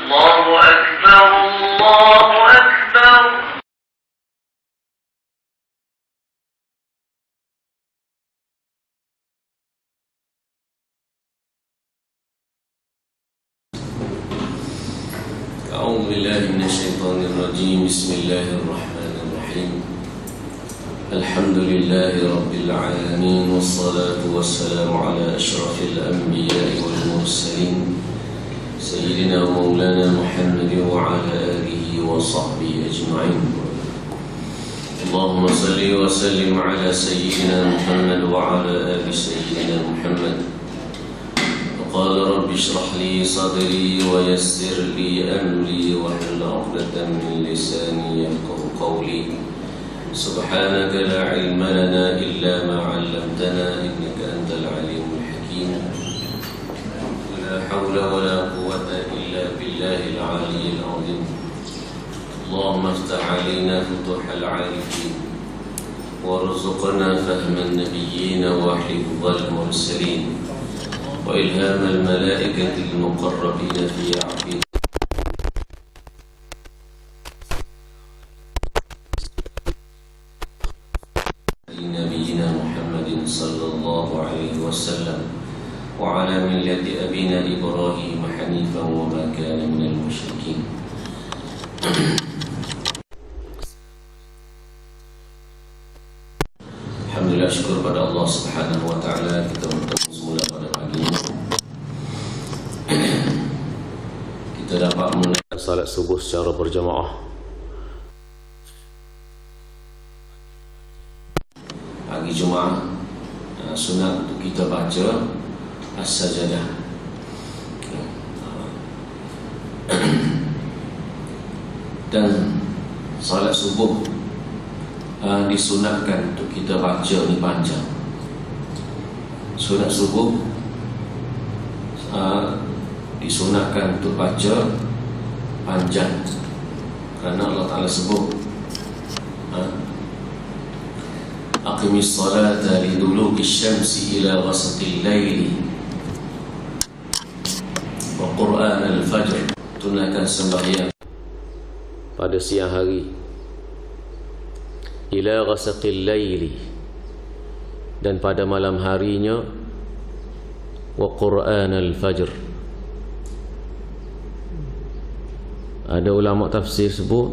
الله أكبر الله أكبر. أعوذ بالله من الشيطان الرجيم. بسم الله الرحمن الرحيم. الحمد لله رب العالمين، والصلاة والسلام على أشرف الأنبياء والمرسلين سيدنا ومولانا محمد وعلى آله وصحبه أجمعين. اللهم صل وسلم على سيدنا محمد وعلى آل سيدنا محمد. قال رب اشرح لي صدري ويسر لي أمري واحلل عقدة من لساني يفقهوا قولي. سبحانك لا علم لنا إلا ما علمتنا إنك أنت العليم الحكيم. لا حول ولا قوة إلا بالله العلي العظيم. اللهم افتح علينا فتوح العارفين، وارزقنا فهم النبيين وحفظ المرسلين، وإلهام الملائكة المقربين في عبيد نبينا محمد صلى الله عليه وسلم، وعلى ملة أبينا إبراهيم حنيفا وما كان من المشركين. Alhamdulillah, syukur pada Allah Subhanahu wa taala, kita bertemu semula pada pagi ini. Kita dapat menunaikan salat subuh secara berjamaah. Pagi Jumaat, sunat untuk kita baca As-Sajdah. Dan salat subuh disunatkan untuk kita baca ni panjang. Sunat subuh disunatkan untuk baca panjang, kerana Allah Ta'ala sebut aqimis salata liduluki syamsi ila ghasaqil laili wa qur'an al-fajr. Tunaikan sembahyang pada siang hari ila ghasaqil laili, dan pada malam harinya, wa qur'an al-fajr. Ada ulama tafsir sebut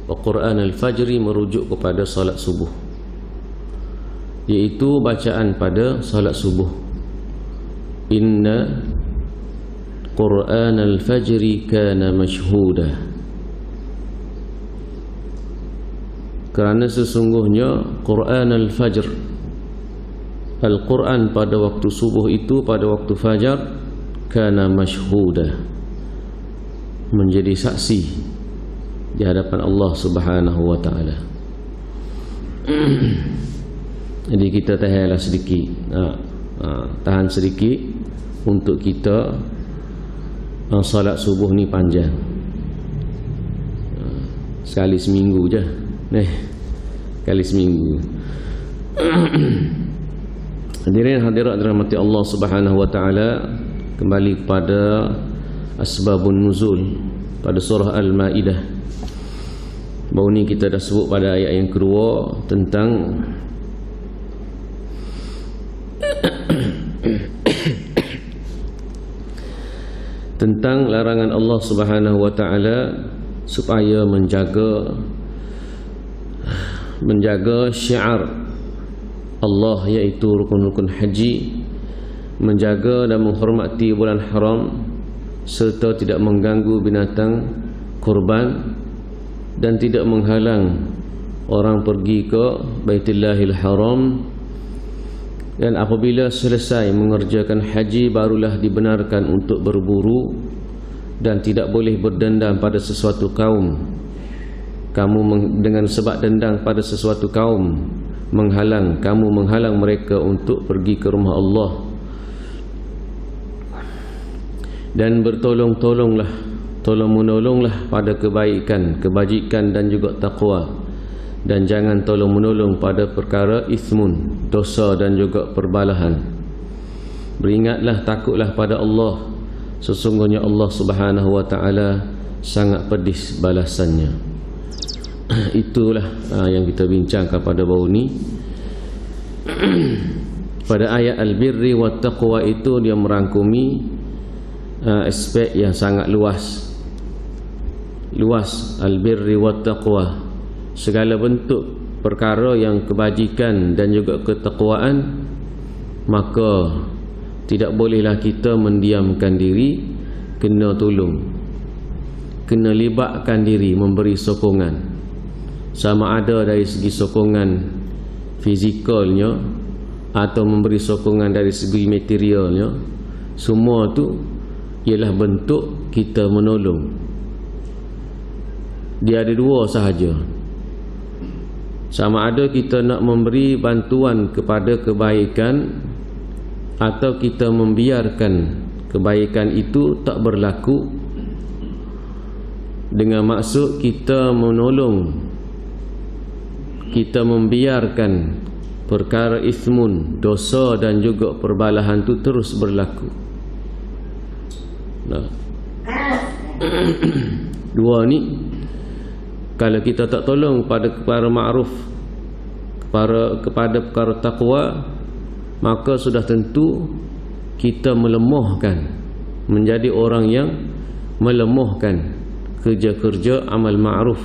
wa qur'an al-fajri merujuk kepada salat subuh, iaitu bacaan pada salat subuh. Inna qur'an al-fajri kana mashhuda, kerana sesungguhnya Quran al-Fajr, Al-Quran pada waktu subuh itu, pada waktu fajar, kana mashhuda, menjadi saksi di hadapan Allah Subhanahu wa taala. Jadi kita tahanlah sedikit, tahan sedikit untuk kita salat subuh ni panjang, sekali seminggu je. Kali seminggu. Hadirin hadirat dirahmati Allah Subhanahu wa taala, kembali kepada asbabun nuzul pada surah Al-Maidah. Baru ni kita dah sebut pada ayat yang kedua tentang tentang larangan Allah Subhanahu wa taala supaya menjaga syiar Allah, iaitu rukun-rukun haji, menjaga dan menghormati bulan haram, serta tidak mengganggu binatang kurban, dan tidak menghalang orang pergi ke Baitullahil Haram. Dan apabila selesai mengerjakan haji, barulah dibenarkan untuk berburu, dan tidak boleh berdendam pada sesuatu kaum. Kamu dengan sebab dendam pada sesuatu kaum kamu menghalang mereka untuk pergi ke rumah Allah. Dan tolong menolonglah pada kebaikan, kebajikan dan juga taqwa, dan jangan tolong menolong pada perkara ismun, dosa dan juga perbalahan. Beringatlah, takutlah pada Allah. Sesungguhnya Allah Subhanahu wa ta'ala sangat pedis balasannya. Itulah yang kita bincangkan pada baru ni. Pada ayat al-birri wat taqwa itu dia merangkumi aspek yang sangat luas. Luas al-birri wat taqwa, segala bentuk perkara yang kebajikan dan juga ketakwaan, maka tidak bolehlah kita mendiamkan diri, kena tolong, kena libatkan diri, memberi sokongan. Sama ada dari segi sokongan fizikalnya atau memberi sokongan dari segi materialnya, semua tu ialah bentuk kita menolong. Dia ada dua sahaja. Sama ada kita nak memberi bantuan kepada kebaikan atau kita membiarkan kebaikan itu tak berlaku, dengan maksud kita menolong, kita membiarkan perkara ismun, dosa dan juga perbalahan itu terus berlaku. Dua ni, kalau kita tak tolong pada perkara ma'ruf, kepada perkara taqwa, maka sudah tentu kita melemahkan, menjadi orang yang melemahkan kerja-kerja amal ma'ruf.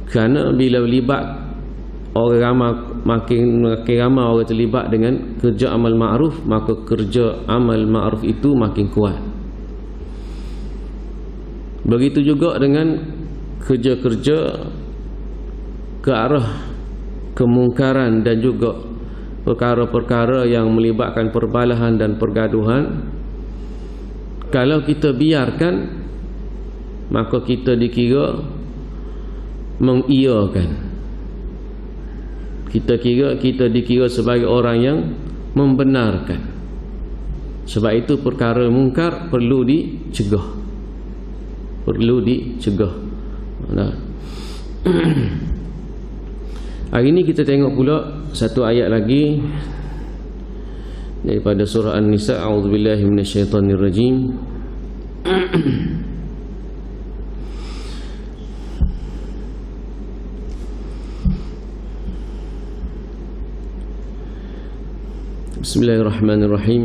Kerana bila libat orang ramai, makin ramai orang terlibat dengan kerja amal ma'ruf, maka kerja amal ma'ruf itu makin kuat. Begitu juga dengan kerja-kerja ke arah kemungkaran dan juga perkara-perkara yang melibatkan perbalahan dan pergaduhan. Kalau kita biarkan, maka kita dikira mengiyakan. Kita dikira sebagai orang yang membenarkan. Sebab itu perkara mungkar perlu dicegah. Hari ini kita tengok pula satu ayat lagi daripada surah An-Nisa. A'udzubillahi minasyaitonirrajim. Bismillahirrahmanirrahim.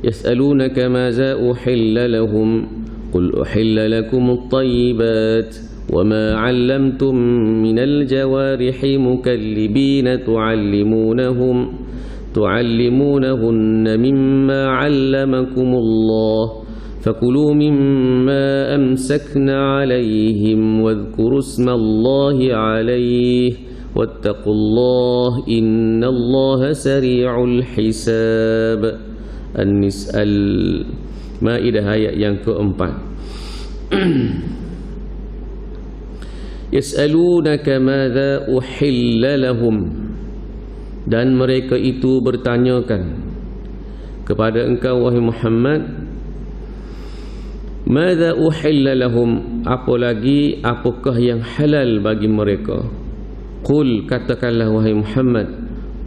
Yas'alunaka maza uhilla lahum qul uhilla lakumut thayyibat wa ma 'allamtum minal jawarihi mukallibina tu'allimunahunna mimma 'allamakumullah fakulu mimma amsakna 'alayhim wadhkuru ismallahi 'alayhi wattaqullah innallaha sari'ul hisab. An-Nisa Al-Maidah ayat yang keempat. Yas'alunaka madza uhilla lahum, dan mereka itu bertanyakan kepada engkau wahai Muhammad, madza uhilla lahum, apakah yang halal bagi mereka. Qul, katakanlah wahai Muhammad,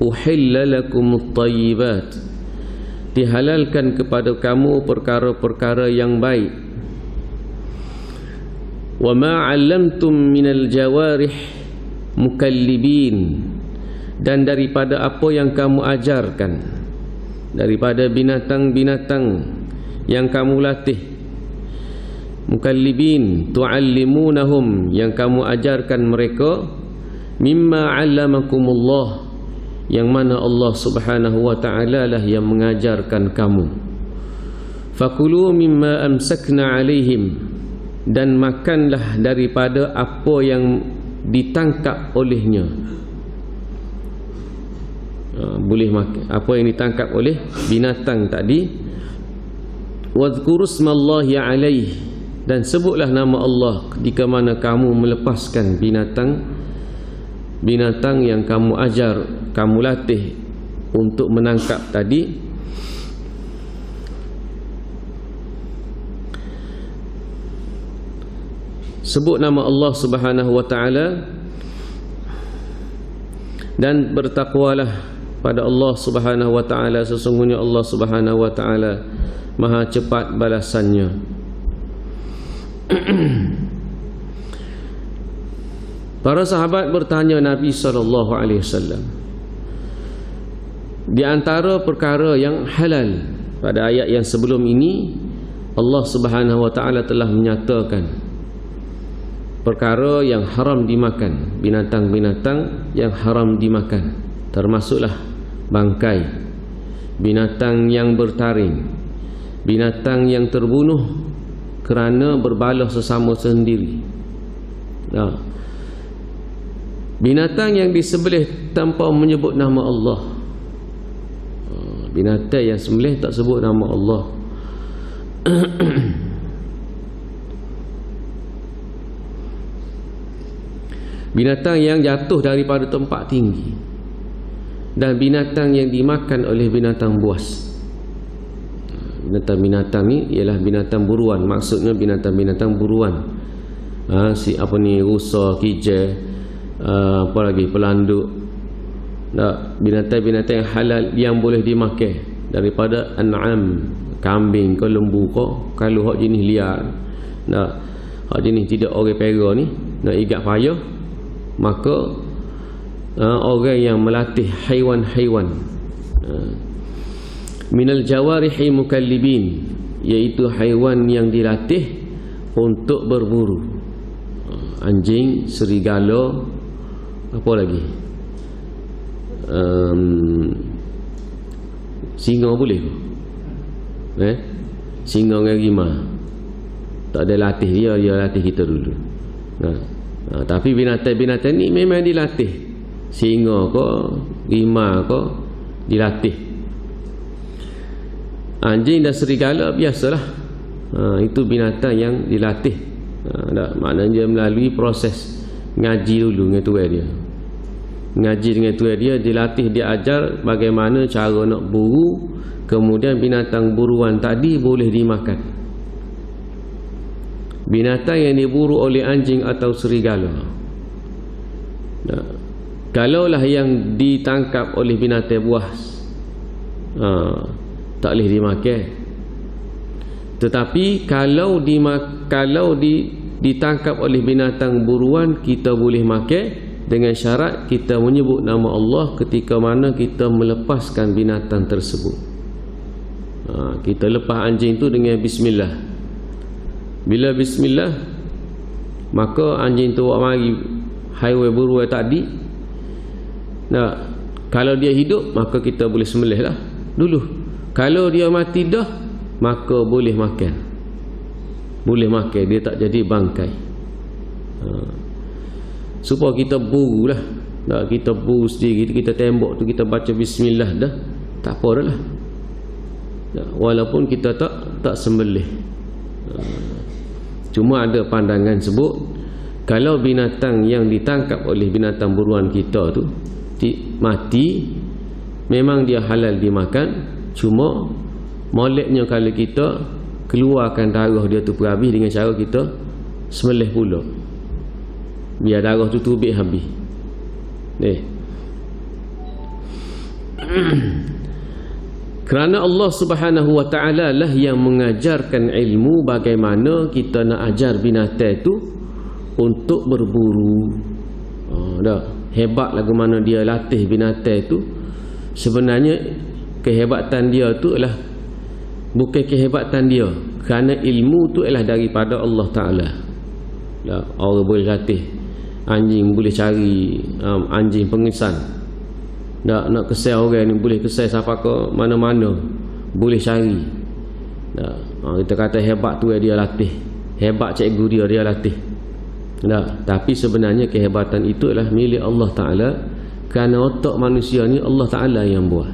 uhilla lakumut thayyibat, dihalalkan kepada kamu perkara-perkara yang baik. Wa ma 'allamtum minal jawarih mukallibin, dan daripada apa yang kamu ajarkan daripada binatang-binatang yang kamu latih. Mukallibin, tu'allimunahum, yang kamu ajarkan mereka. Mimma 'allamakumullah, yang mana Allah Subhanahu wa ta'ala lah yang mengajarkan kamu. Fakulu mimma amsakna 'alaihim, dan makanlah daripada apa yang ditangkap olehnya. Boleh makan apa yang ditangkap oleh binatang tadi. Wadhkuru ismallahi 'alaihi, dan sebutlah nama Allah ketika mana kamu melepaskan binatang yang kamu ajar, kamu latih untuk menangkap tadi. Sebut nama Allah Subhanahu wa ta'ala dan bertakwalah pada Allah Subhanahu wa ta'ala, sesungguhnya Allah Subhanahu wa ta'ala maha cepat balasannya. Para sahabat bertanya Nabi SAW. Di antara perkara yang halal pada ayat yang sebelum ini, Allah Subhanahu wa taala telah menyatakan perkara yang haram dimakan, binatang-binatang yang haram dimakan, termasuklah bangkai, binatang yang bertaring, binatang yang terbunuh kerana berbalah sesama sendiri. Binatang yang disembelih tanpa menyebut nama Allah. Binatang yang sembelih tak sebut nama Allah. Binatang yang jatuh daripada tempat tinggi, dan binatang yang dimakan oleh binatang buas. Binatang-binatang ni ialah binatang buruan. Maksudnya binatang-binatang buruan. Rusa, kijai, apa lagi, pelanduk. Binatang-binatang yang halal yang boleh dimakan daripada an'am, kambing ke lembu ke. Kalau hak jenis liar, hak jenis tidak orang pera ni nak igat payah, maka orang yang melatih haiwan-haiwan minal jawarihi mukallibin, iaitu haiwan yang dilatih untuk berburu. Anjing, serigala, apa lagi, singa boleh ke? Singa dengan rimau tak ada latih dia latih kita dulu. Tapi binatang-binatang ni memang dilatih. Singa ke, rimau ke, dilatih. Anjing dan serigala biasalah. Itu binatang yang dilatih. Maknanya melalui proses ngaji dulu dengan tuan dia. Ngaji dengan tuan dia, dilatih, diajar bagaimana cara nak buru. Kemudian binatang buruan tadi boleh dimakan. Binatang yang diburu oleh anjing atau serigala, kalaulah yang ditangkap oleh binatang buas, tak boleh dimakan. Tetapi kalau ditangkap oleh binatang buruan, kita boleh makan dengan syarat kita menyebut nama Allah ketika mana kita melepaskan binatang tersebut. Kita lepas anjing tu dengan bismillah. Bila bismillah, maka anjing tu awak mari haiwan buruan tadi. Kalau dia hidup, maka kita boleh sembelih lah dulu. Kalau dia mati dah, maka boleh makan. Boleh makan, dia tak jadi bangkai. Supaya kita buru lah. Kita buru sendiri, kita tembok tu, kita baca bismillah dah, tak apa dah lah. Walaupun kita tak sembelih. Cuma ada pandangan sebut, kalau binatang yang ditangkap oleh binatang buruan kita tu mati, memang dia halal dimakan. Cuma moleknya kalau kita keluarkan darah dia tu habis dengan cara kita sembelih pula, biar darah tu tubik habis. Kerana Allah Subhanahu wa ta'ala lah yang mengajarkan ilmu bagaimana kita nak ajar binatang itu untuk berburu. Hebat lagu mana dia latih binatang itu. Sebenarnya kehebatan dia tu adalah bukan kehebatan dia, kerana ilmu tu adalah daripada Allah Ta'ala. Orang boleh latih anjing, boleh cari anjing pengesan. Nak kesai orang ni, boleh kesai siapa ke mana-mana, boleh cari. Kita kata hebat tu dia latih, hebat cikgu dia latih. Tapi sebenarnya kehebatan itu adalah milik Allah Ta'ala, kerana otak manusia ni Allah Ta'ala yang buat.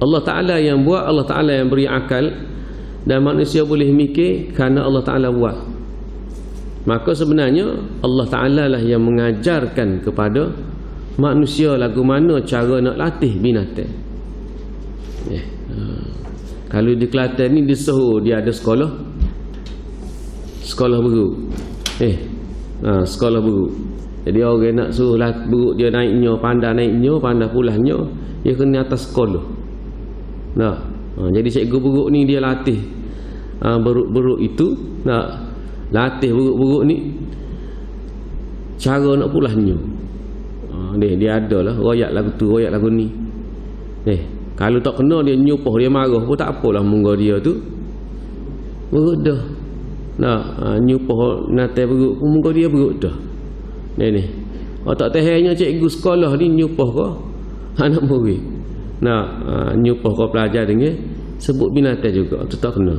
Allah Ta'ala yang buat, Allah Ta'ala yang beri akal, dan manusia boleh mikir kerana Allah Ta'ala buat. Maka sebenarnya Allah Ta'ala lah yang mengajarkan kepada manusia lagu mana cara nak latih binatang. Kalau di Kelantan ni, di Soho dia ada sekolah beruk. Sekolah beruk. Jadi orang nak suruh beruk dia naiknya, pandai naiknya, pandai pulahnya, dia kena atas sekolah. Jadi cikgu beruk ni dia latih beruk-beruk itu. latih buruk-buruk ni cara nak pulah nyu. Dia ada lah royak lagu tu, royak lagu ni. Kalau tak kena dia nyupoh, dia marah pun tak apalah, munggo dia tu beruk dah. Nyupoh natai beruk pun munggo dia beruk dah. Ni. Tak tahannya cikgu sekolah ni nyupoh kau anak murid. Nyupoh kau pelajar dengan sebut binatang juga, tu tak kena.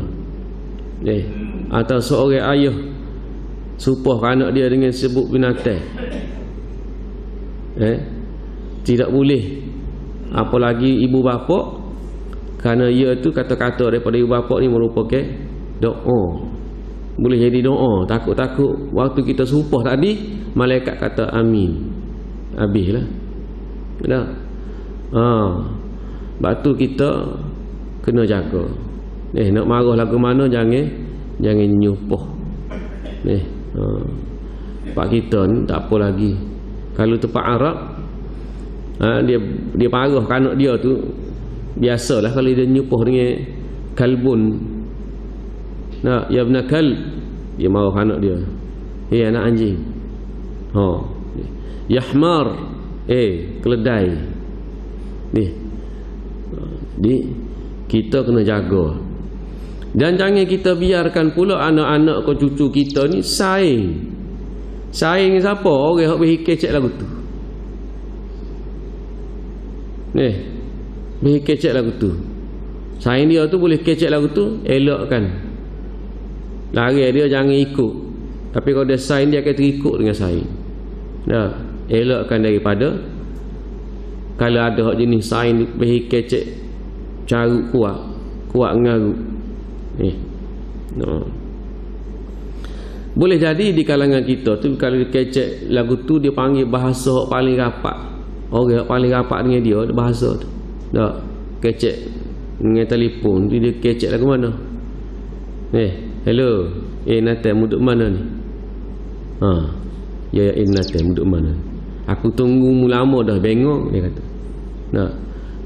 Atau seorang ayah supoh anak dia dengan sebut binatang. Tidak boleh. Apalagi ibu bapa, kerana ia tu kata-kata daripada ibu bapa ni merupakan doa. Boleh jadi doa. Takut-takut waktu kita supoh tadi, malaikat kata amin. Habislah. Dah. Sebab tu kita kena jaga. Nak marah lagu mana jangan nyupoh. Pak kita ni tak apa lagi. Kalau tempat Arab, dia marah anak dia tu, biasalah kalau dia nyupoh dengan kalbun. Ya benar kalb, dia marah anak dia. Anak anjing. Yahmar, keledai. Kita kena jaga. Dan jangan kita biarkan pula anak-anak ke cucu kita ni saing siapa? Orang yang berfikir cek lagu tu. Berfikir cek lagu tu. Saing dia tu boleh kecek lagu tu, elokkan. Lari dia jangan ikut. Tapi kalau dia saing, dia akan terikut dengan saing. Elokkan daripada kalau ada jenis saing berfikir cek carut kuat ngarut. Boleh jadi di kalangan kita tu kalau dia kecek lagu tu, dia panggil bahasa paling rapat. Orang paling rapat dengan dia bahasa tu. Kecek dengan telefon tu, dia kecek lagu mana? Hello, Nathan duduk mana ni? Ya Nathan duduk mana? Aku tunggu lama dah, bengong, dia kata.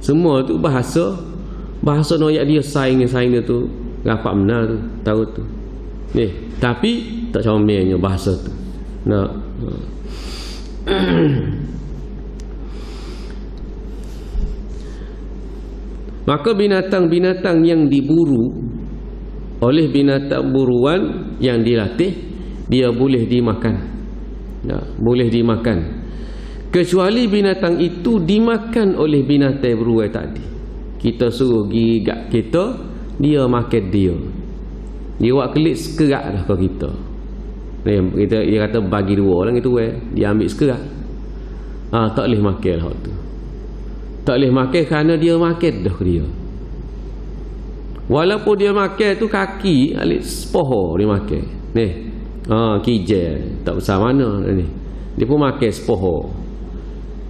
Semua tu bahasa noyak dia saing dia tu rapat benar tu, tahu tu. Tapi tak comelnya bahasa tu. Maka binatang-binatang yang diburu oleh binatang buruan yang dilatih, dia boleh dimakan. Boleh dimakan. Kecuali binatang itu dimakan oleh binatang buruan tadi. Kita suruh gigat kita, dia makan dia. Dia buat kelik sekerak dah ke kita. Dia kata bagi dua orang itu, dia ambil sekerak. Tak boleh makan lah tu. Tak boleh makan kerana dia makan dah ke dia. Walaupun dia makan tu kaki alik sepoho dia makan. Kijel tak besar mana ni. Dia pun makan sepoho.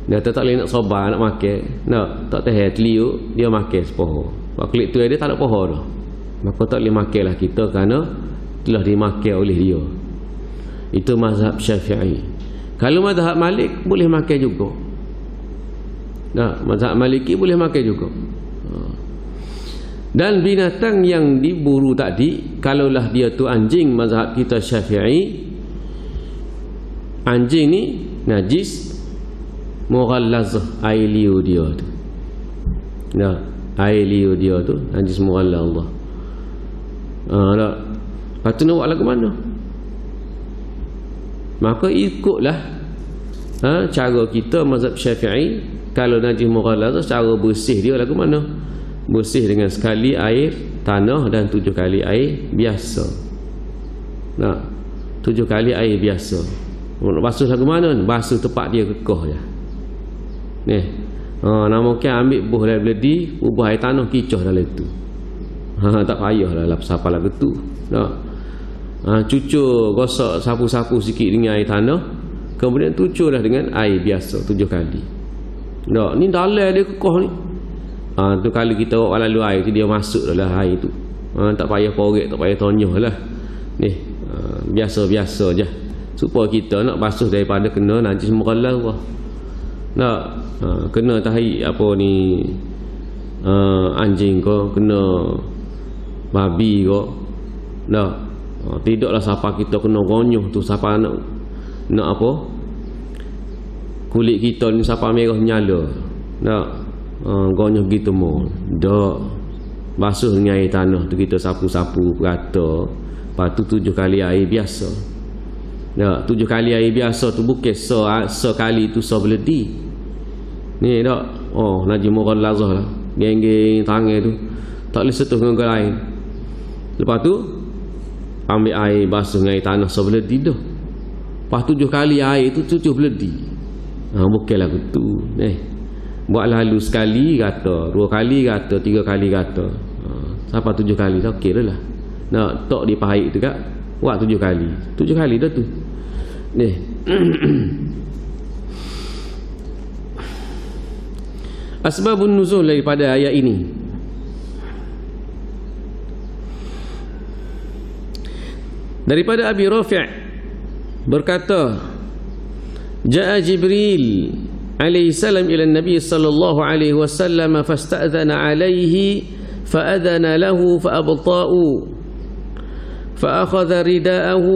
Dia tak boleh nak sobar nak makan. Tak tahan teliuk, dia makan sepoho. Sebab kelik tu dia tak ada poho dah. Maka tak boleh makanlah kita kerana telah dimakan oleh dia. Itu mazhab Syafi'i. Kalau mazhab Malik boleh makan juga. Mazhab Maliki boleh makan juga. Dan binatang yang diburu tadi, kalaulah dia tu anjing, mazhab kita Syafi'i, anjing ni najis mughallazah, air liu dia tu. Air liu dia tu najis mughallazah. Lepas tu nak buat lagu mana? Maka ikutlah cara kita mazhab Syafi'i. Kalau najis mughallazah, cara bersih dia lagu mana? Bersih dengan sekali air tanah dan 7 kali air biasa. 7 kali air biasa. Nak basuh lagu mana? Basuh tempat dia kekeh je. Nama kan ambil buah dari beledi, ubah air tanah kicoh dalam itu. Tak payahlah lap siapa lagu tu. Cucur, gosok, sapu-sapu sikit dengan air tanah, kemudian cucurlah dengan air biasa 7 kali. Ni dalam dia kekeh ni. Tu kalau kita bawa lalu air tu, dia masuk dalam air tu. Tak payah korek, tak payah tonyoh lah. Biasa-biasa je. Supaya kita nak basuh daripada kena najis mughallazah. Kena tahi apa ni, anjing ko, kena babi ko. Tidaklah siapa kita kena gonyoh tu, siapa nak apa, kulit kita ni siapa merah nyala, nak gonyoh gitu mau dak. Basuh dengan air tanah tu, kita sapu-sapu rata. Lepas tu 7 kali air biasa. Tak, 7 kali air biasa tu bukan sekali tu sebeledi. Ni tak. Najib Mughal Lazah lah. Geng-geng tangan tu tak boleh sentuh dengan orang lain. Lepas tu ambil air basuh dengan air tanah sebeledi dah. Lepas 7 kali air tu 7 beledi. Bukan lagu tu. Buat lalu sekali kata, 2 kali kata, 3 kali kata. Sampai 7 kali tak okey dah lah. Nak tok di pahit tu kak, buat 7 kali. 7 kali dah tu. Ni. Asbabun nuzul daripada ayat ini. Daripada Abi Rafi' berkata, Ja'a Jibril alaihi salam ila Nabi sallallahu alaihi wasallam fasta'dhana alaihi fa'adhana lahu fa'abta'u فأخذ رداءه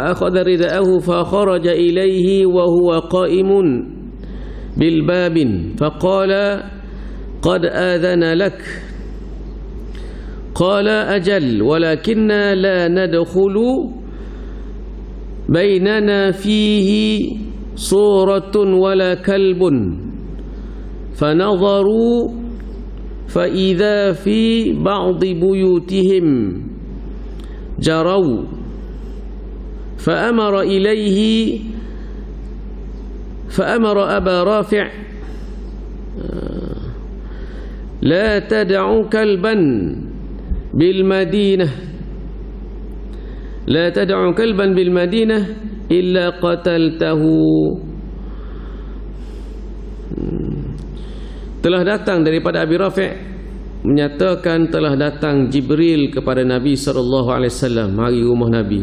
فأخذ رداءه فخرج إليه وهو قائم بالباب فقال قد آذن لك قال أجل ولكننا لا ندخل بيننا فيه صورة ولا كلب فنظروا فإذا في بعض بيوتهم جروا فأمر أبا رافع لا تدعوا كلبا بالمدينة إلا قتلته. Telah datang daripada Abi Rafi' menyatakan telah datang Jibril kepada Nabi SAW, mari rumah Nabi.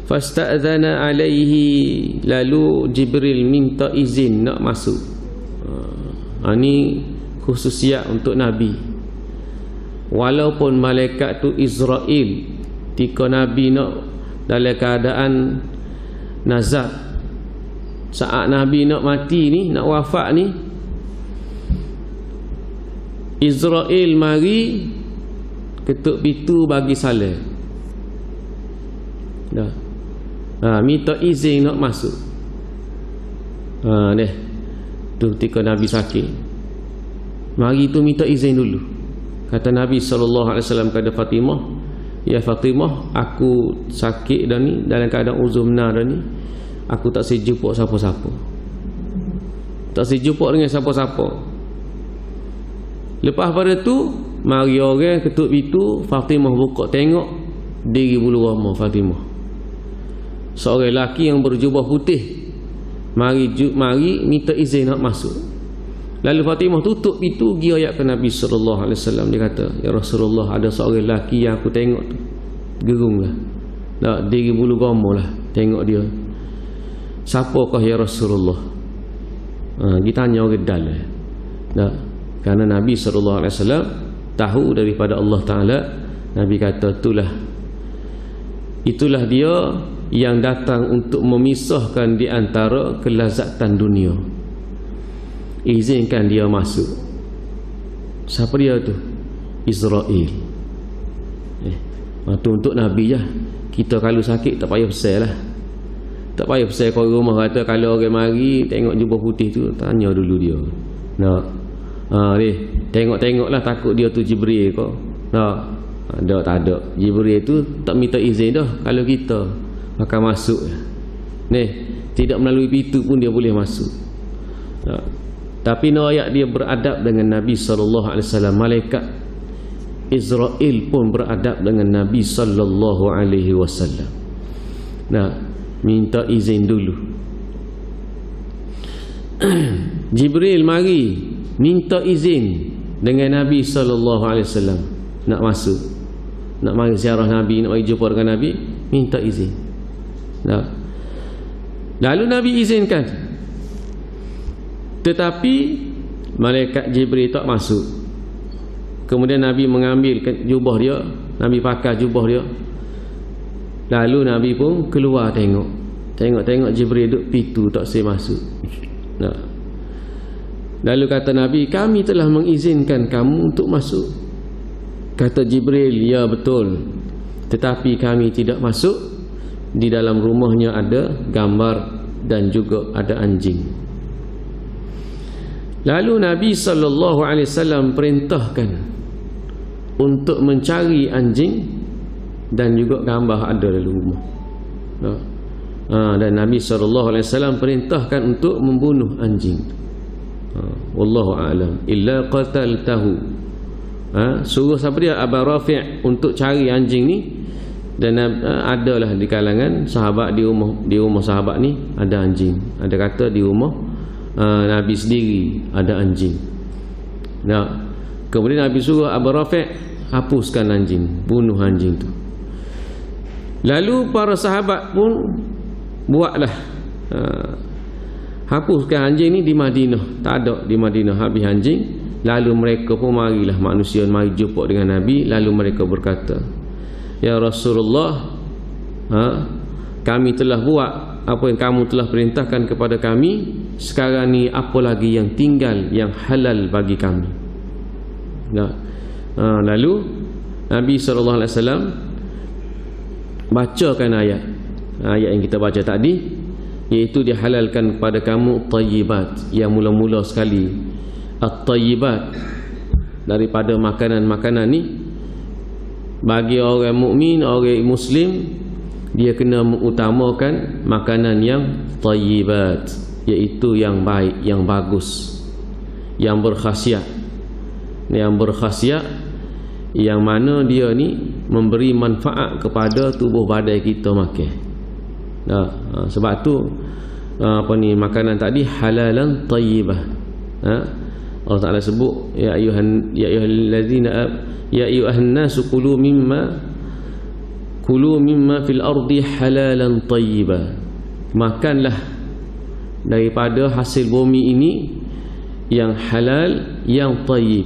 Fasta'dhana alaihi, lalu Jibril minta izin nak masuk. Ini khususiat untuk Nabi. Walaupun malaikat tu Israel, ketika Nabi nak dalam keadaan nazak, saat Nabi nak mati ni, nak wafat ni, Israel mari ketuk pintu bagi salam. Dah. Minta izin nak masuk. Deh. Tu ketika Nabi sakit. Mari tu minta izin dulu. Kata Nabi SAW kepada Fatimah, ya Fatimah, aku sakit dah ni, dalam keadaan uzur benar dah ni. Aku tak sejumpa siapa-siapa. Tak sejumpa dengan siapa-siapa. Lepas pada tu, mari orang ketuk pintu, Fatimah buka tengok diri bulu roma Fatimah. Seorang lelaki yang berjubah putih mari minta izin nak masuk. Lalu Fatimah tutup pintu, pergi ayat ke Nabi SAW. Dia kata, ya Rasulullah, ada seorang lelaki yang aku tengok tu, gerung lah, diri bulu roma lah, tengok dia. Siapakah ya Rasulullah? Kita tanya orang dalam. Karena Nabi SAW tahu daripada Allah Ta'ala. Nabi kata, itulah dia yang datang untuk memisahkan di antara kelazatan dunia. Izinkan dia masuk. Siapa dia tu? Israel. Itu untuk Nabi lah. Kita kalau sakit tak payah pesan lah. Tak payah pesan kau rumah kata, kalau orang mari tengok jubah putih tu, tanya dulu dia. Tengok-tengoklah, takut dia tu Jibril kau. Tak ada. Jibril tu tak minta izin dah. Kalau kita akan masuk, tidak melalui pintu pun dia boleh masuk. Tapi ayat dia beradab dengan Nabi SAW. Malaikat Israel pun beradab dengan Nabi SAW. Minta izin dulu. Jibril mari minta izin dengan Nabi SAW nak masuk, nak mari ziarah Nabi, nak mari jumpa dengan Nabi, minta izin. Lalu Nabi izinkan, tetapi malaikat Jibril tak masuk. Kemudian Nabi mengambil jubah dia, Nabi pakai jubah dia. Lalu Nabi pun keluar tengok Jibril duduk pintu tak saya masuk. Nah. Lalu kata Nabi, kami telah mengizinkan kamu untuk masuk. Kata Jibril, ya betul, tetapi kami tidak masuk. Di dalam rumahnya ada gambar dan juga ada anjing. Lalu Nabi SAW perintahkan untuk mencari anjing dan juga gambar ada dalam rumah. Dan Nabi SAW perintahkan untuk membunuh anjing. Wallahu a'lam. Illa qataltahu. Suruh siapa dia? Abu Rafi' untuk cari anjing ni. Dan adalah di kalangan sahabat, di rumah sahabat ni ada anjing. Ada kata di rumah Nabi sendiri ada anjing. Nah, kemudian Nabi suruh Abu Rafi' hapuskan anjing, bunuh anjing tu. Lalu para sahabat pun buatlah hapuskan anjing ni di Madinah. Tak ada di Madinah habis anjing. Lalu mereka pun marilah manusia mari jumpa dengan Nabi. Lalu mereka berkata, ya Rasulullah, kami telah buat apa yang kamu telah perintahkan kepada kami. Sekarang ni apa lagi yang tinggal yang halal bagi kami? Lalu Nabi SAW bacakan ayat yang kita baca tadi, iaitu dihalalkan kepada kamu tayyibat, yang mula-mula sekali at-tayyibat daripada makanan-makanan ni. Bagi orang mukmin, orang muslim, dia kena mengutamakan makanan yang tayyibat, iaitu yang baik, yang bagus, yang berkhasiat. Yang berkhasiat yang mana dia ni memberi manfaat kepada tubuh badan kita makan. Sebab tu makanan tadi halalan tayyibah. Allah Taala sebut ya ayyuhan nasu kulu mimma fil ardi halalan tayyibah. Makanlah daripada hasil bumi ini yang halal, yang tayyib.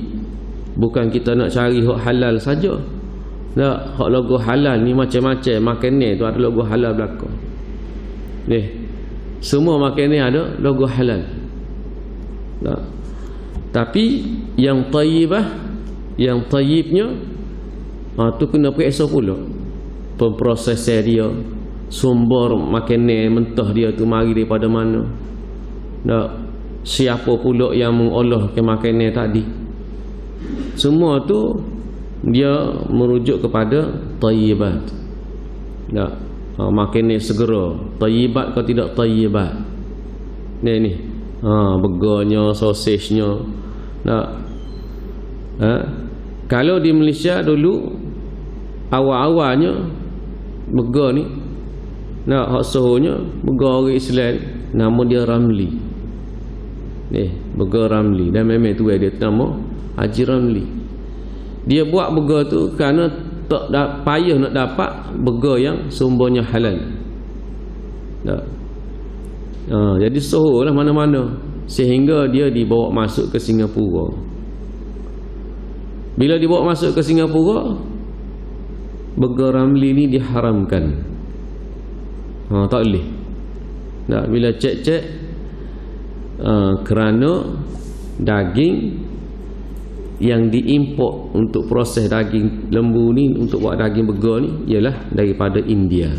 Bukan kita nak cari hak halal saja. Tak, hak logo halal ni macam-macam makanan tu ada logo halal belakang. Semua makanan ada logo halal. Tak. Tapi yang tayyibah, yang tayyibnya tu kena periksa pula pemproses dia, sumber makanan mentah dia tu mari daripada mana. Tak. Siapa pula yang mengolahkan makanan tadi. Semua tu dia merujuk kepada tayyibat. Tak. Makanan segera tayyibat atau tidak tayyibat. Ni burgernya, sosisnya. Tak. Kalau di Malaysia dulu awal-awalnya burger ni hak sohonya burger orang Islam, nama dia Ramli. Burger Ramli, dan memang tu dia nama Haji Ramli. Dia buat burger tu kerana tak payah nak dapat burger yang sumbernya halal. Tak. Jadi soholah mana-mana sehingga dia dibawa masuk ke Singapura. Bila dibawa masuk ke Singapura, burger Ramli ni diharamkan. Tak boleh. Tak, bila cek-cek kerana daging yang diimport untuk proses daging lembu ni, untuk buat daging burger ni ialah daripada India.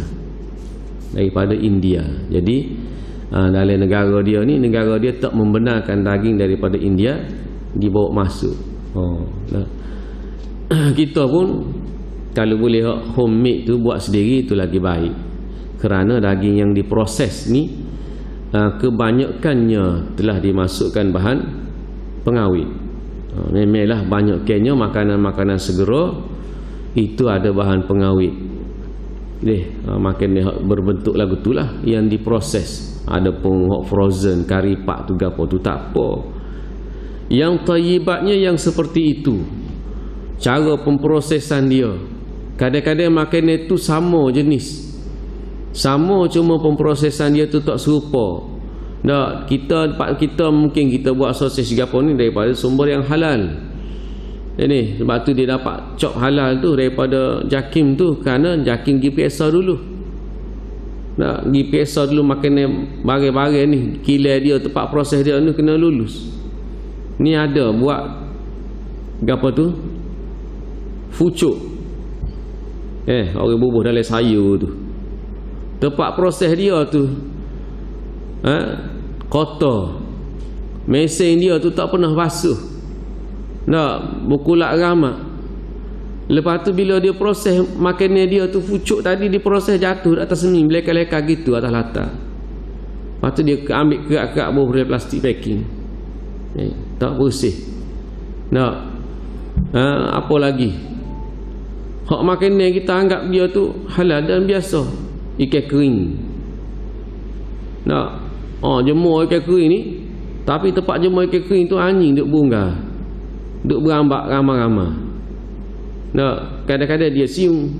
Daripada India. Jadi dalam negara dia ni, negara dia tak membenarkan daging daripada India dibawa masuk. Kita pun kalau boleh homemade tu buat sendiri tu lagi baik. Kerana daging yang diproses ni kebanyakannya telah dimasukkan bahan pengawet. Memanglah banyak kenya makanan-makanan segera itu ada bahan pengawet. Makan ni berbentuk lagu tu lah yang diproses. Ada pun hot frozen, kari pak tu gapo tu tak apa. Yang tayyibatnya yang seperti itu. Cara pemprosesan dia. Kadang-kadang makanan itu sama jenis. Sama, cuma pemprosesan dia tu tak serupa. Tak, kita mungkin kita buat sosis gapo ni daripada sumber yang halal. Ini sebab tu dia dapat cop halal tu daripada JAKIM tu, kerana JAKIM pergi periksa dulu. Nak pergi periksa dulu makanan barang-barang ni, kilang dia, tempat proses dia ni kena lulus. Ni ada buat apa tu? Fucuk. Orang bubuh dalam sayur tu. Tempat proses dia tu kotor. Mesin dia tu tak pernah basuh. Nak berkulak ramak. Lepas tu bila dia proses makanan dia tu, fucuk tadi diproses jatuh atas seni, belaka-leka gitu atas latar. Lepas tu dia ambil kerak-kerak bawah plastik packing. Tak bersih. Nak apa lagi? Hak makanan kita anggap dia tu halal dan biasa. Ikan kering. Nak jemur ikan kering ni, tapi tempat jemur ikan kering tu anjing duk bunga. Duk berambak ramai-ramai. Nak kadang-kadang dia siung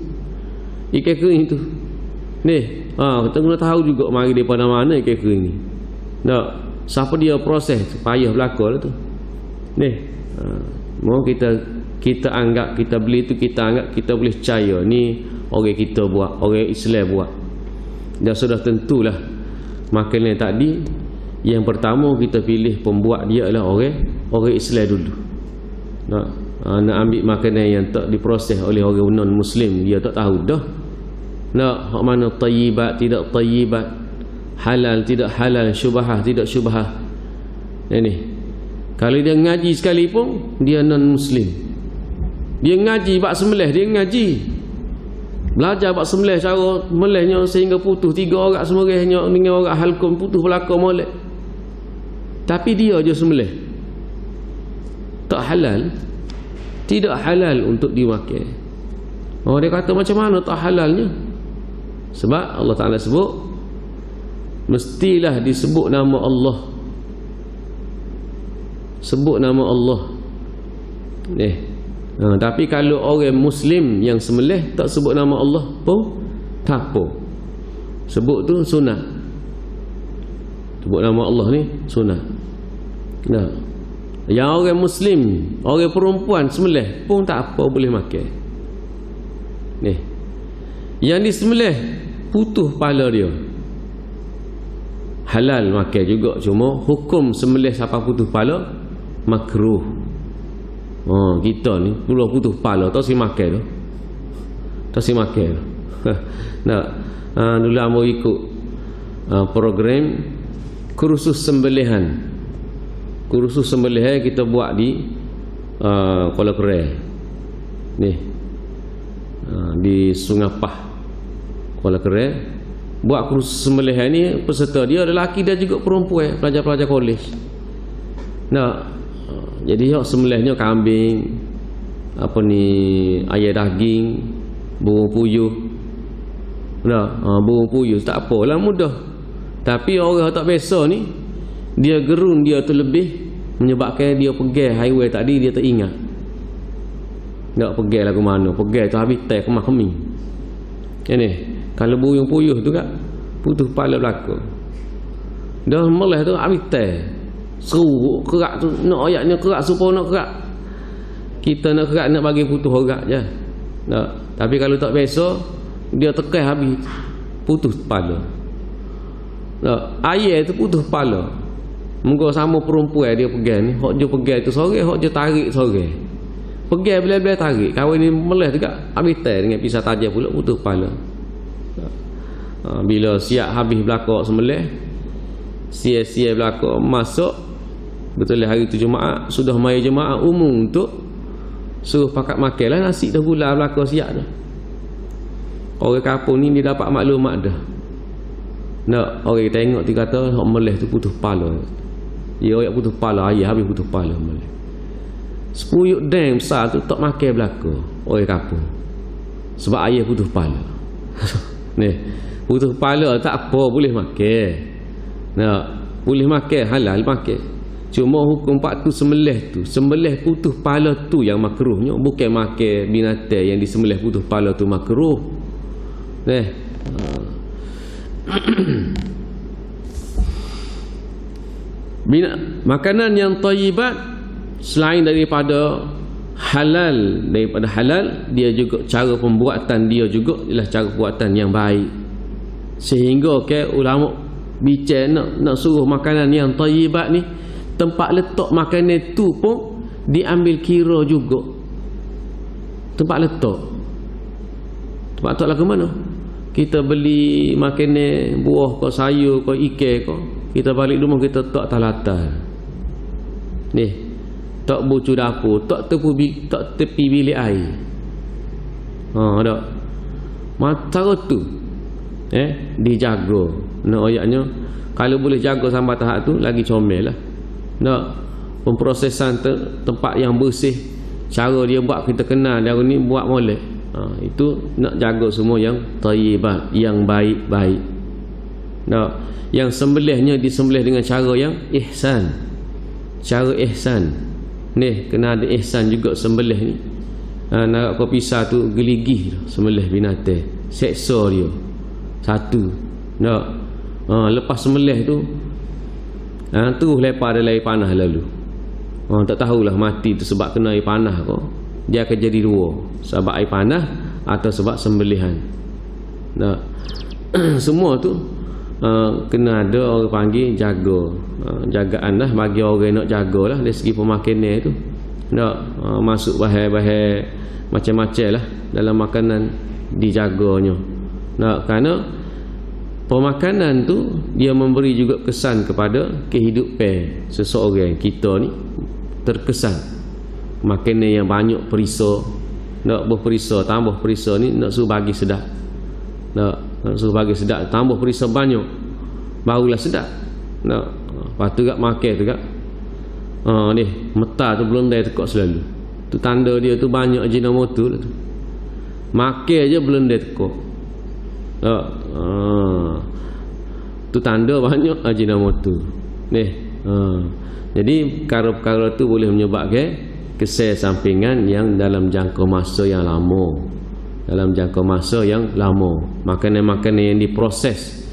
ikan kering tu. Ni, kita kena tahu juga mari daripada mana ikan kering ni. Nak siapa dia proses, payah belaka lah tu. Ni, mau kita anggap kita beli tu, kita anggap kita boleh percaya ni orang kita buat, orang Islam buat. Dah sudah tentulah makanan tadi yang pertama kita pilih pembuat dia adalah orang Islam dulu. Nak ambil makanan yang tak diproses oleh orang non muslim, dia tak tahu dah. Nak hak mana tayyibat tidak tayyibat, halal tidak halal, syubhah tidak syubhah. Ini kalau dia ngaji sekalipun dia non muslim, dia ngaji bab sembelih, dia ngaji belajar bab sembelih, cara melihnya sehingga putus 3 orang semerihnya dengan orang halkum putus belaka molek, tapi dia je sembelih. Tak halal, tidak halal untuk dimakan. Dia kata macam mana tak halalnya? Sebab Allah Ta'ala sebut mestilah disebut nama Allah. Sebut nama Allah. Tapi kalau orang Muslim yang sembelih tak sebut nama Allah pun tak apa. Sebut tu sunat. Sebut nama Allah ni sunat. Yang orang Muslim, orang perempuan sembelih pun tak apa, boleh makan. Yang disembelih putus kepala dia, halal makan juga, cuma hukum sembelih siapa putus kepala makruh. Kita ni pula putus kepala tak si makan tu. Tak si makan. Dulu amo ikut program kursus sembelihan. Kursus sembelihan kita buat di Kuala Kerai ni, di Sungai Pah, Kuala Kerai. Buat kursus sembelihan ni peserta dia ada lelaki dan juga perempuan, pelajar-pelajar kolej. Jadi sembelihnya kambing, ayam daging, burung puyuh. Burung puyuh tak apalah, mudah. Tapi orang tak biasa ni, dia gerun dia tu lebih, menyebabkan dia pegang highway tadi dia tak ingat. Tak pegang lah ke mana, pegang tu habis tak kemah keming. Ini kalau burung puyuh tu kan putus kepala belakang, dah meleh tu habis tak seru kerak tu, nak ayatnya kerak supaya nak kerak. Kita nak kerak nak bagi putus orang je. Tapi kalau tak biasa dia tekan habis putus kepala. Ayat tu putus kepala. Muka sama perempuan dia pegang ni, hok dia pegang tu sore, hok dia tarik sore. Pegang bila-bila tarik, kawan ni meleh juga habis tai dengan pisau tajam pula putus kepala. Bila siap habis belakang sembelih, sia-sia belakang masuk, betul hari tu Jumaat, sudah mai jemaah umum untuk suruh pakat makanlah nasi dah gula belakang siap dah. Orang kampung ni dia dapat maklumat dah. Orang tengok dia kata hok meleh tu putus kepala. Ya, orang putus kepala, ayah habis putus kepala meleh. Sepuyuk dam besar tu tak makan belakang orang kampung, sebab ayah putus kepala. Putus kepala tak apa, boleh makan. Boleh makan, halal makan. Cuma hukum pak tu sembelih putus kepala tu yang makruhnya, bukan makan binatang yang disembelih putus kepala tu makruh. Makanan yang thayyibat selain daripada halal daripada halal, dia juga cara pembuatan dia juga ialah cara pembuatan yang baik. Sehingga ulama bicara nak suruh makanan yang thayyibat ni, tempat letak makanan tu pun diambil kira juga. Tempat letak lah ke mana? Kita beli makanan buah ke sayur ke ikan ke, kita balik rumah kita tak talatal. Ni tak bucu dapur, tak tepi bilik air. Tak. Cara tu dijaga. Nak ayatnya kalau boleh jaga sampai tahap tu lagi comel lah. Nak pemprosesan tempat yang bersih, cara dia buat kita kenal dia ni buat molek. Itu nak jaga semua yang thayyibat, yang baik-baik. Nak yang sembelihnya disembelih dengan cara yang ihsan. Cara ihsan. Ni kena ada ihsan juga sembelih ni. Nak kau pisah tu geligih sembelih binatang, seksa dia. Satu. Nak lepas sembelih tu terus lepas ada air panah lalu. Tak tahulah mati tu sebab kena air panah kau. Dia akan jadi dua, sebab air panah atau sebab sembelihan. Nah, semua tu kena ada orang panggil jaga. Jagaan lah bagi orang nak jagalah dari segi pemakanan tu. Nak masuk bahan-bahan macam-macam lah dalam makanan dijaganya. Nah, kerana pemakanan tu dia memberi juga kesan kepada kehidupan seseorang. Kita ni terkesan makanan yang banyak perisa, nak berperisa, tambah perisa ni nak suruh bagi sedap. Nak suruh bagi sedap, tambah perisa banyak barulah sedap. Nak lepas tu kat makan tu kat ni meta tu belum dah tekak selalu. Tu tanda dia tu banyak ajinomoto lah tu. Makan je belum dah tekak. Tu tanda banyak ajinomoto. Ni jadi perkara-perkara tu boleh menyebabkan kesal sampingan yang dalam jangka masa yang lama. Dalam jangka masa yang lama, makanan-makanan yang diproses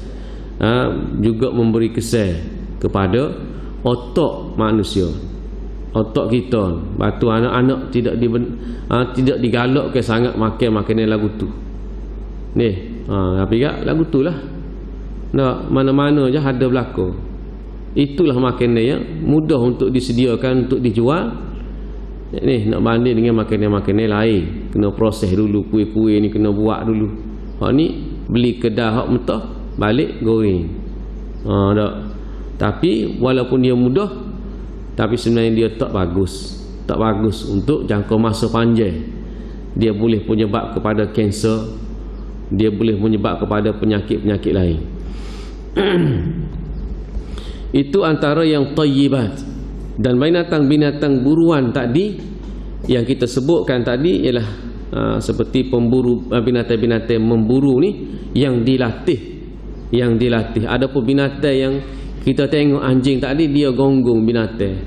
juga memberi kesal kepada otak manusia, otak kita. Batu anak-anak tidak digalakkan sangat makan makanan lagu tu. Ni tapi kat lagu tu lah. Nak mana-mana je ada berlaku. Itulah makanan yang mudah untuk disediakan untuk dijual. Ni nak banding dengan makanan-makanan lain, kena proses dulu, kuih-kuih ni kena buat dulu. Hak ni beli kedah hak mentah, balik goreng. Tak. Tapi walaupun dia mudah, tapi sebenarnya dia tak bagus. Tak bagus untuk jangka masa panjang. Dia boleh menyebab kepada kanser, dia boleh menyebab kepada penyakit-penyakit lain. Itu antara yang thayyibat. Dan binatang-binatang buruan tadi yang kita sebutkan tadi ialah seperti pemburu, binatang-binatang memburu ni yang dilatih. Adapun binatang yang kita tengok anjing tadi, dia gonggong binatang.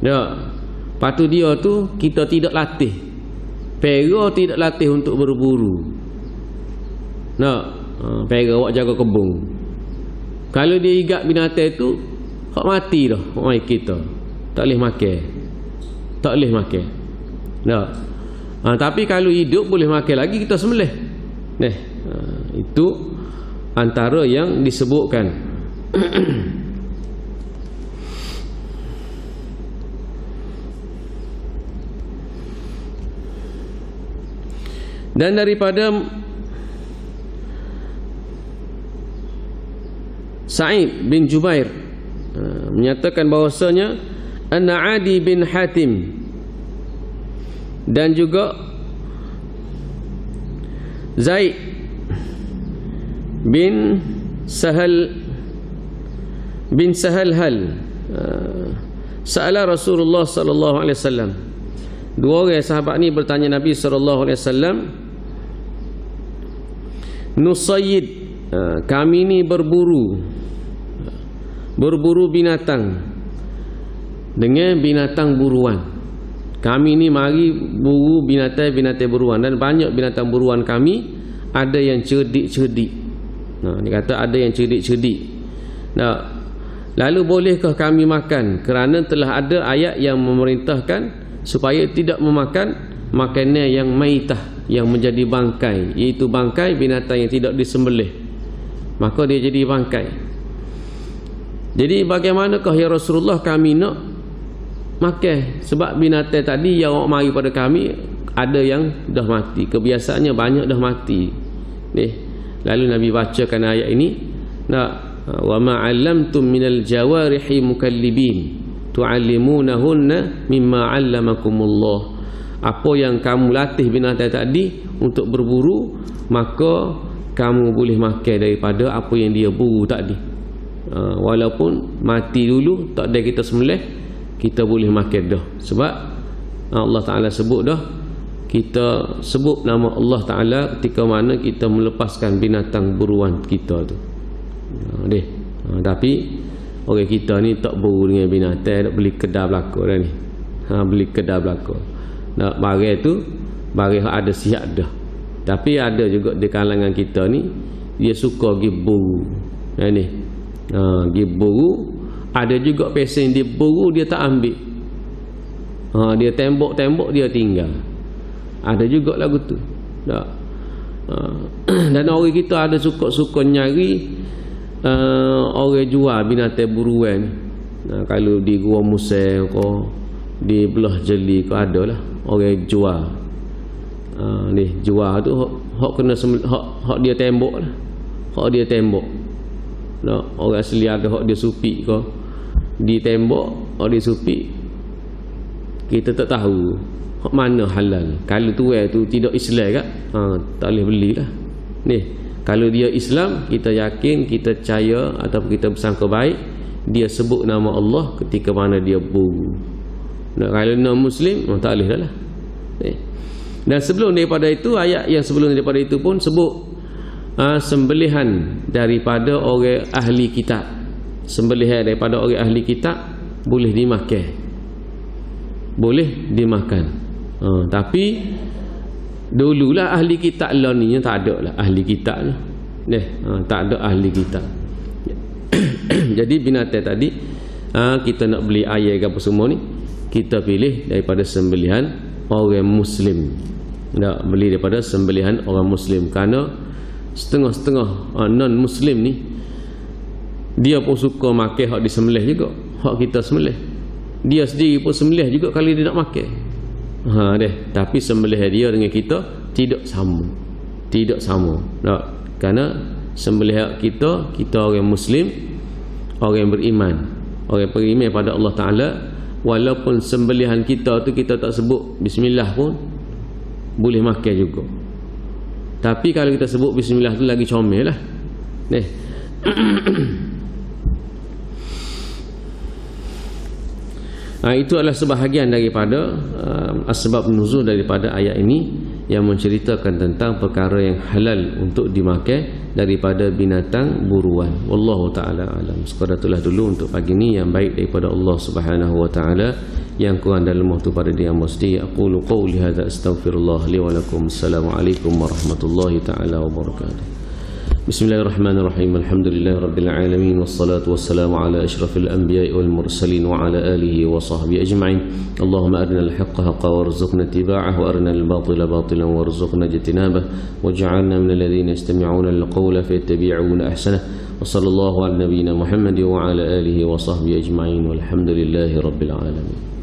Lepas tu dia tu kita tidak latih. Pera tidak latih untuk berburu. Pera awak jaga kebun. Kalau dia igat binatang tu, hak mati dah orang kita. Tak boleh makan. Tak boleh makan. Tapi kalau hidup boleh makan lagi, kita sembelih. Itu antara yang disebutkan. Dan daripada Sa'id bin Jubair menyatakan bahawasanya Anna Adi bin Hatim dan juga Zaid bin Sahalhal sa'ala Rasulullah sallallahu alaihi wasallam. Dua orang sahabat ni bertanya Nabi sallallahu alaihi wasallam, nusayyid, kami ni berburu binatang dengan binatang buruan. Kami ni mari buru binatang buruan, dan banyak binatang buruan kami ada yang cerdik-cerdik. Dia kata ada yang cerdik-cerdik. Lalu bolehkah kami makan? Kerana telah ada ayat yang memerintahkan supaya tidak memakan makanan yang maitah, yang menjadi bangkai, iaitu bangkai binatang yang tidak disembelih, maka dia jadi bangkai. Jadi bagaimanakah ya Rasulullah kami nak makan? Sebab binatang tadi yang awak mari pada kami ada yang dah mati, kebiasaannya banyak dah mati. Lalu Nabi bacakan ayat ini, wa ma 'allamtum minal jawarihi mukallibin tu'allimunahunna mimma 'allamakumullah. Apa yang kamu latih binatang tadi untuk berburu, maka kamu boleh makan daripada apa yang dia buru tadi. Walaupun mati dulu, tak ada kita sembelih, kita boleh makan dah. Sebab Allah Ta'ala sebut dah, kita sebut nama Allah Ta'ala ketika mana kita melepaskan binatang buruan kita tu. Tapi orang kita ni tak buru dengan binatang, nak beli kedai belakang dah ni. Beli kedai belakang. Nak barang tu, barang ada siap dah. Tapi ada juga di kalangan kita ni, dia suka pergi buru. Ni. Pergi buru. Ada juga pesen dia buru, dia tak ambil. Dia tembok-tembok, dia tinggal. Ada juga lagu tu. Dan orang kita ada suka-suka nyari orang jual binatang buruan. Kalau di Gua Musel ke, di Belah Jeli ke, ada lah orang jual. Ni jual tu hak kena hak dia tembok lah. Hak dia tembok. Orang asli ada hak dia supi ke, di tembok hak dia supi. Kita tak tahu hak mana halal. Kalau tuai tu tidak Islam kan, tak boleh belilah. Ni kalau dia Islam, kita yakin, kita percaya ataupun kita bersangka baik, dia sebut nama Allah ketika mana dia buru. Kalau non-Muslim, tak boleh dah lah. Dan sebelum daripada itu, ayat yang sebelum daripada itu pun sebut sembelihan daripada orang ahli kitab. Sembelihan daripada orang ahli kitab boleh dimakan, boleh dimakan. Tapi dululah ahli kitab lah ni, tak ada lah ahli kitab ni. Tak ada ahli kitab. Jadi binatang tadi kita nak beli ayam ke apa semua ni, kita pilih daripada sembelihan orang Muslim. Nak beli daripada sembelihan orang Muslim. Kerana setengah-setengah non-Muslim ni, dia pun suka makan hak disembelih juga, hak kita sembelih. Dia sendiri pun sembelih juga kalau dia nak makan. Tapi sembelih dia dengan kita tidak sama. Tidak sama. Kerana sembelih kita orang Muslim, orang yang beriman, orang yang beriman pada Allah Ta'ala. Walaupun sembelihan kita tu kita tak sebut bismillah pun boleh makan juga. Tapi kalau kita sebut bismillah tu lagi comel lah. Itu adalah sebahagian daripada asbab nuzul daripada ayat ini, yang menceritakan tentang perkara yang halal untuk dimakan daripada binatang buruan. Wallahu ta'ala alam. Sekadar itulah dulu untuk pagi ini, yang baik daripada Allah Subhanahu wa ta'ala, yang kurang dalam waktu pada dia mesti. Aqulu qawli hadza astaghfirullah li wa lakum. Assalamualaikum warahmatullahi ta'ala wabarakatuh. Bismillahirrahmanirrahim. Alhamdulillahi rabbil alamin, wassalatu wassalamu ala asyrafil anbiya'i wal mursalin wa ala alihi wa sahbihi ajma'in. Allahumma arina al-haqqa haqqa warzuqna ittiba'ah, wa arina al-batila batilan warzuqna ijtinabah, waj'alna min alladhina yastami'una al-qawla fayattabi'una ahsanah. Wa sallallahu ala nabiyyina Muhammad wa ala alihi wa sahbihi ajma'in, walhamdulillahi rabbil alamin.